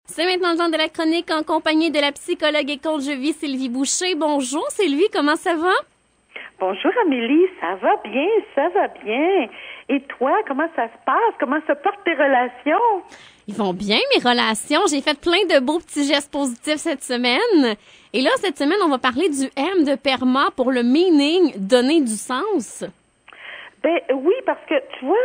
C'est maintenant le temps de la chronique en compagnie de la psychologue et coach de vie Sylvie Boucher. Bonjour Sylvie, comment ça va? Bonjour Amélie, ça va bien, ça va bien. Et toi, comment ça se passe? Comment se portent tes relations? Ils vont bien mes relations. J'ai fait plein de beaux petits gestes positifs cette semaine. Et là, cette semaine, on va parler du M de PERMA pour le meaning, donner du sens. Ben oui, parce que tu vois,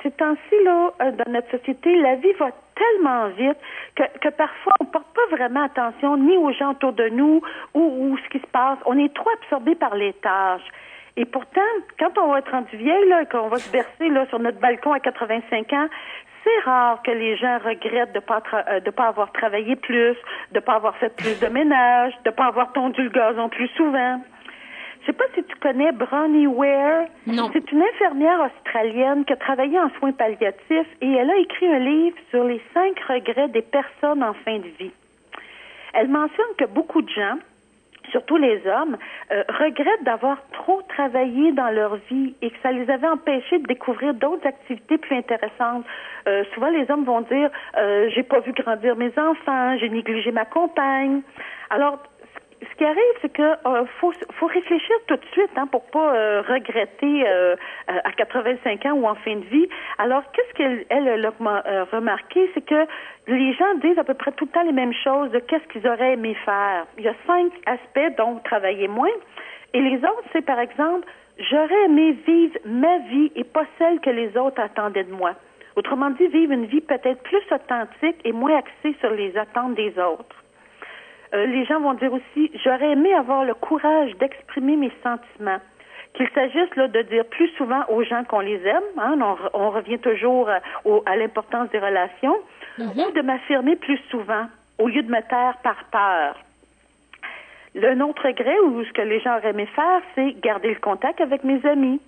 ces temps-ci là, dans notre société, la vie va tellement vite que parfois on porte pas vraiment attention ni aux gens autour de nous ou ce qui se passe. On est trop absorbé par les tâches. Et pourtant, quand on va être rendu vieille là, et qu'on va se bercer là sur notre balcon à 85 ans, c'est rare que les gens regrettent de pas avoir travaillé plus, de pas avoir fait plus de ménage, de pas avoir tondu le gazon plus souvent. Je sais pas si tu connais Bronnie Ware. Non. C'est une infirmière australienne qui a travaillé en soins palliatifs et elle a écrit un livre sur les 5 regrets des personnes en fin de vie. Elle mentionne que beaucoup de gens, surtout les hommes, regrettent d'avoir trop travaillé dans leur vie et que ça les avait empêchés de découvrir d'autres activités plus intéressantes. Souvent, les hommes vont dire j'ai pas vu grandir mes enfants, j'ai négligé ma compagne. Alors, ce qui arrive, c'est que faut réfléchir tout de suite pour pas regretter à 85 ans ou en fin de vie. Alors, qu'est-ce qu'elle a remarqué, c'est que les gens disent à peu près tout le temps les mêmes choses de qu'est-ce qu'ils auraient aimé faire. Il y a 5 aspects, donc travailler moins. Et les autres, c'est par exemple, j'aurais aimé vivre ma vie et pas celle que les autres attendaient de moi. Autrement dit, vivre une vie peut-être plus authentique et moins axée sur les attentes des autres. Les gens vont dire aussi, j'aurais aimé avoir le courage d'exprimer mes sentiments. Qu'il s'agisse là de dire plus souvent aux gens qu'on les aime, on revient toujours à l'importance des relations, ou de m'affirmer plus souvent, au lieu de me taire par peur. Un autre regret, ou ce que les gens auraient aimé faire, c'est garder le contact avec mes amis.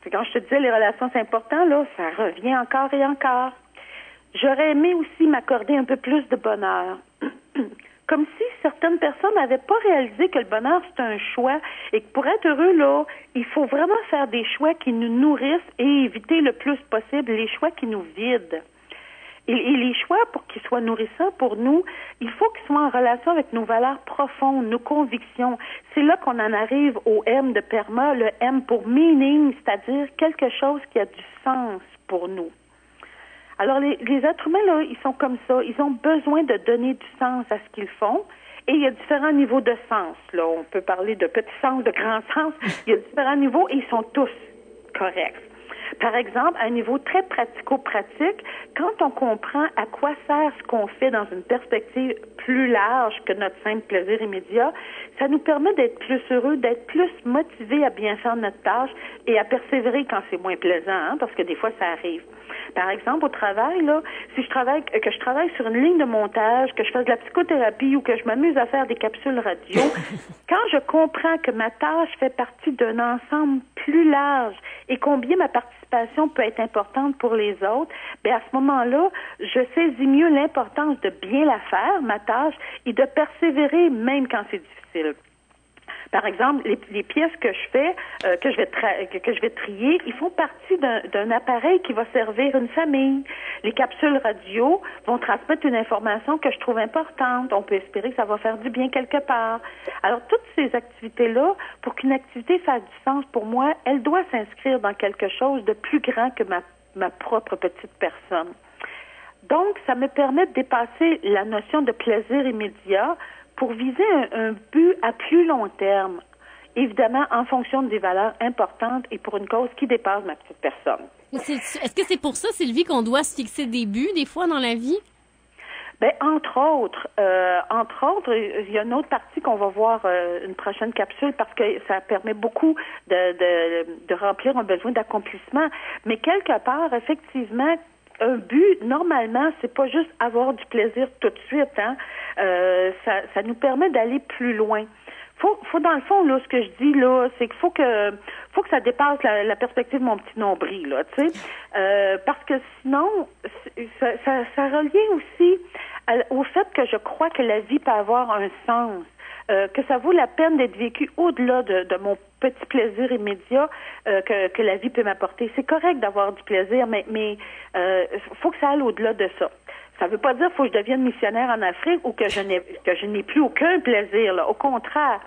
C'est quand je te disais les relations c'est important, là, ça revient encore et encore. J'aurais aimé aussi m'accorder un peu plus de bonheur. Comme si certaines personnes n'avaient pas réalisé que le bonheur, c'est un choix et que pour être heureux, là, il faut vraiment faire des choix qui nous nourrissent et éviter le plus possible les choix qui nous vident. Et les choix, pour qu'ils soient nourrissants pour nous, il faut qu'ils soient en relation avec nos valeurs profondes, nos convictions. C'est là qu'on en arrive au M de PERMA, le M pour meaning, c'est-à-dire quelque chose qui a du sens pour nous. Alors, les êtres humains, là, ils sont comme ça. Ils ont besoin de donner du sens à ce qu'ils font. Et il y a différents niveaux de sens. Là, on peut parler de petit sens, de grand sens. Il y a différents niveaux et ils sont tous corrects. Par exemple, à un niveau très pratico-pratique, quand on comprend à quoi sert ce qu'on fait dans une perspective plus large que notre simple plaisir immédiat, ça nous permet d'être plus heureux, d'être plus motivés à bien faire notre tâche et à persévérer quand c'est moins plaisant, parce que des fois, ça arrive. Par exemple, au travail, là, si je travaille sur une ligne de montage, que je fasse de la psychothérapie ou que je m'amuse à faire des capsules radio, quand je comprends que ma tâche fait partie d'un ensemble plus large et combien ma participation peut être importante pour les autres, bien à ce moment-là, je saisis mieux l'importance de bien la faire, ma tâche, et de persévérer même quand c'est difficile. Par exemple, les pièces que je fais, que je vais trier, ils font partie d'un appareil qui va servir une famille. Les capsules radio vont transmettre une information que je trouve importante. On peut espérer que ça va faire du bien quelque part. Alors, toutes ces activités-là, pour qu'une activité fasse du sens pour moi, elle doit s'inscrire dans quelque chose de plus grand que ma propre petite personne. Donc, ça me permet de dépasser la notion de plaisir immédiat pour viser un but à plus long terme, évidemment en fonction des valeurs importantes et pour une cause qui dépasse ma petite personne. Est-ce que c'est pour ça, Sylvie, qu'on doit se fixer des buts des fois dans la vie? Ben entre autres, il y a une autre partie qu'on va voir une prochaine capsule parce que ça permet beaucoup de remplir un besoin d'accomplissement. Mais quelque part, effectivement, un but, normalement, c'est pas juste avoir du plaisir tout de suite, ça nous permet d'aller plus loin. Faut dans le fond, là, ce que je dis, là, c'est qu'il faut que ça dépasse la perspective de mon petit nombril, là, tu sais. Parce que sinon, ça revient aussi au fait que je crois que la vie peut avoir un sens. Que ça vaut la peine d'être vécu au-delà de mon petit plaisir immédiat que la vie peut m'apporter. C'est correct d'avoir du plaisir, mais faut que ça aille au-delà de ça. Ça veut pas dire qu'il faut que je devienne missionnaire en Afrique ou que je n'ai plus aucun plaisir, là. Au contraire.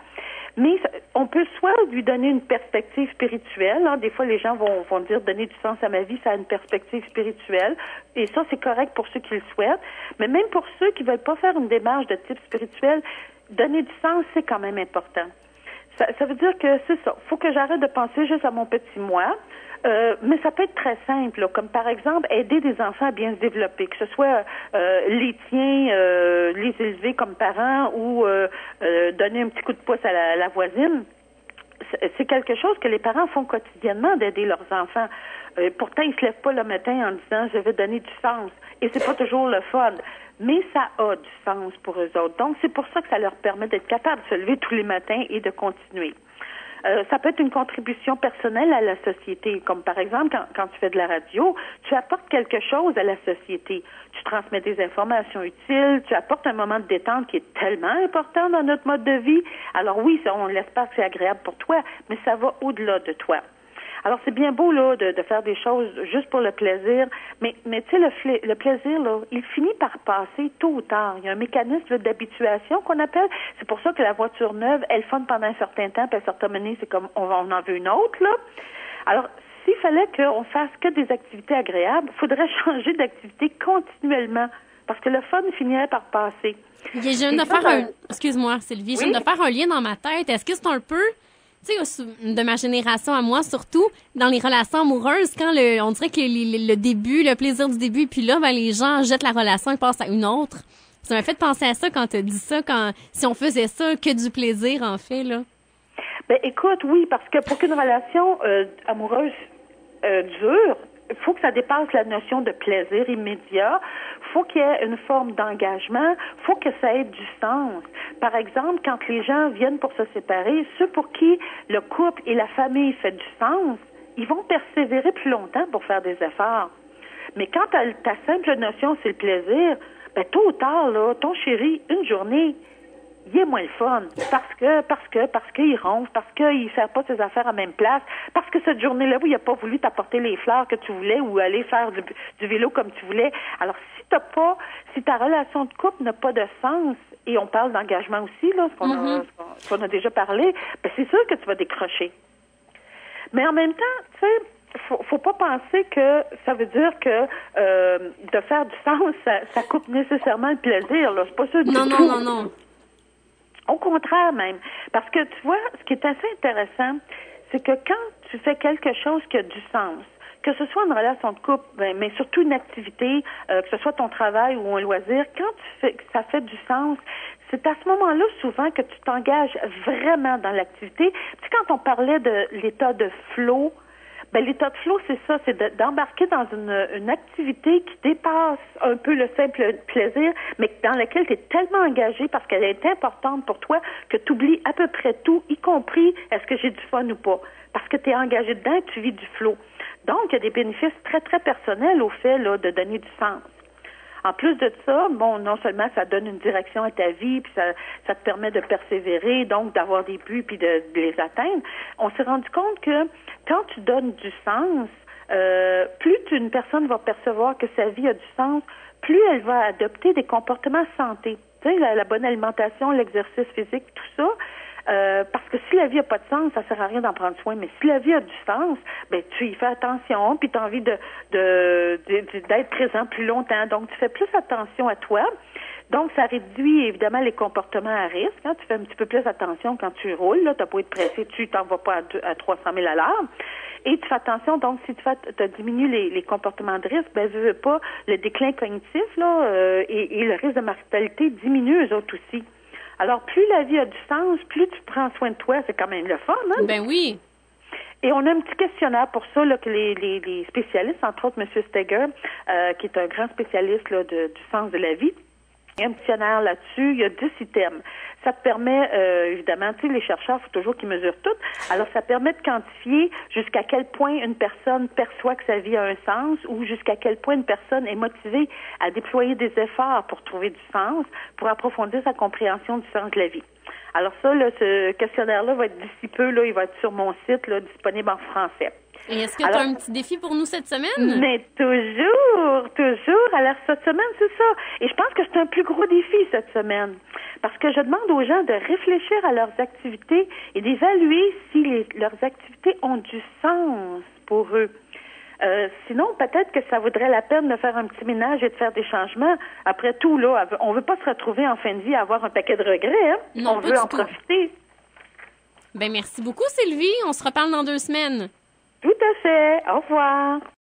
Mais on peut soit lui donner une perspective spirituelle. Hein. Des fois, les gens vont dire donner du sens à ma vie, ça a une perspective spirituelle. Et ça, c'est correct pour ceux qui le souhaitent. Mais même pour ceux qui veulent pas faire une démarche de type spirituel, donner du sens, c'est quand même important. Ça veut dire que c'est ça. Faut que j'arrête de penser juste à mon petit moi. Mais ça peut être très simple, là, comme par exemple aider des enfants à bien se développer, que ce soit les tiens, les élever comme parents ou donner un petit coup de pouce à la voisine. C'est quelque chose que les parents font quotidiennement d'aider leurs enfants. Pourtant, ils se lèvent pas le matin en disant je vais donner du sens. Et c'est pas toujours le fun. Mais ça a du sens pour eux autres. Donc, c'est pour ça que ça leur permet d'être capables de se lever tous les matins et de continuer. Ça peut être une contribution personnelle à la société, comme par exemple quand tu fais de la radio, tu apportes quelque chose à la société. Tu transmets des informations utiles, tu apportes un moment de détente qui est tellement important dans notre mode de vie. Alors oui, on l'espère que c'est agréable pour toi, mais ça va au-delà de toi. Alors, c'est bien beau, là, de faire des choses juste pour le plaisir, mais tu sais, le plaisir, là, il finit par passer tôt ou tard. Il y a un mécanisme d'habituation qu'on appelle. C'est pour ça que la voiture neuve, elle fun pendant un certain temps, puis à un certain moment, c'est comme, on en veut une autre, là. Alors, s'il fallait qu'on fasse que des activités agréables, il faudrait changer d'activité continuellement, parce que le fun finirait par passer. Je viens de faire excuse-moi, Sylvie, je viens de faire un lien dans ma tête. Est-ce que c'est un peu... Tu sais, de ma génération à moi, surtout, dans les relations amoureuses, quand on dirait que le début, le plaisir du début, puis là, les gens jettent la relation et passent à une autre. Ça m'a fait penser à ça quand tu as dit ça, si on faisait ça, que du plaisir, en fait, là. Ben, écoute, oui, parce que pour qu'une relation amoureuse dure, il faut que ça dépasse la notion de plaisir immédiat. Faut qu'il y ait une forme d'engagement. Faut que ça ait du sens. Par exemple, quand les gens viennent pour se séparer, ceux pour qui le couple et la famille fait du sens, ils vont persévérer plus longtemps pour faire des efforts. Mais quand ta simple notion, c'est le plaisir, ben, tôt ou tard, là, ton chéri, une journée, il est moins le fun. Parce qu'il ronfle, parce qu'il ne fait pas ses affaires à la même place, parce que cette journée-là, il n'a pas voulu t'apporter les fleurs que tu voulais ou aller faire du vélo comme tu voulais. Alors, si ta relation de couple n'a pas de sens, et on parle d'engagement aussi, là, ce qu'on a déjà parlé, ben, c'est sûr que tu vas décrocher. Mais en même temps, tu sais, faut pas penser que ça veut dire que de faire du sens, ça coupe nécessairement le plaisir, là. C'est pas ça du tout. Non. Au contraire même. Parce que tu vois, ce qui est assez intéressant, c'est que quand tu fais quelque chose qui a du sens, que ce soit une relation de couple, mais surtout une activité, que ce soit ton travail ou un loisir, quand ça fait du sens, c'est à ce moment-là souvent que tu t'engages vraiment dans l'activité. Tu sais, quand on parlait de l'état de flow, ben, l'état de flow, c'est ça, c'est d'embarquer dans une activité qui dépasse un peu le simple plaisir, mais dans laquelle tu es tellement engagé parce qu'elle est importante pour toi que tu oublies à peu près tout, y compris est-ce que j'ai du fun ou pas. Parce que tu es engagé dedans, tu vis du flow. Donc, il y a des bénéfices très, très personnels au fait là, de donner du sens. En plus de ça, bon, non seulement ça donne une direction à ta vie, puis ça te permet de persévérer, donc d'avoir des buts puis de les atteindre. On s'est rendu compte que quand tu donnes du sens, plus une personne va percevoir que sa vie a du sens, plus elle va adopter des comportements santé. Tu sais, la bonne alimentation, l'exercice physique, tout ça. Parce que si la vie n'a pas de sens, ça sert à rien d'en prendre soin. Mais si la vie a du sens, ben tu y fais attention, puis tu as envie d'être présent plus longtemps. Donc, tu fais plus attention à toi. Donc, ça réduit évidemment les comportements à risque. Hein. Tu fais un petit peu plus attention quand tu roules. Tu n'as pas être pressé, tu t'en vas pas à 300 000 à l'heure. Et tu fais attention, donc, si tu diminues les comportements de risque, ben, veux pas, le déclin cognitif là, et le risque de mortalité diminue eux autres aussi. Alors, plus la vie a du sens, plus tu prends soin de toi, c'est quand même le fun, hein? Ben oui. Et on a un petit questionnaire pour ça, là, que les spécialistes, entre autres M. Steger, qui est un grand spécialiste là, du sens de la vie, il y a un questionnaire là-dessus, il y a 10 items. Ça te permet, évidemment, tu sais, les chercheurs, il faut toujours qu'ils mesurent tout. Alors, ça permet de quantifier jusqu'à quel point une personne perçoit que sa vie a un sens ou jusqu'à quel point une personne est motivée à déployer des efforts pour trouver du sens, pour approfondir sa compréhension du sens de la vie. Alors ça, là, ce questionnaire-là va être d'ici peu, là, il va être sur mon site, là, disponible en français. Et est-ce que tu as un petit défi pour nous cette semaine? Mais toujours, toujours. Alors, cette semaine, c'est ça. Et je pense que c'est un plus gros défi cette semaine. Parce que je demande aux gens de réfléchir à leurs activités et d'évaluer si leurs activités ont du sens pour eux. Sinon, peut-être que ça vaudrait la peine de faire un petit ménage et de faire des changements. Après tout, là, on veut pas se retrouver en fin de vie à avoir un paquet de regrets. Hein? Non, on veut en profiter. Ben, merci beaucoup, Sylvie. On se reparle dans 2 semaines. Tout à fait. Au revoir.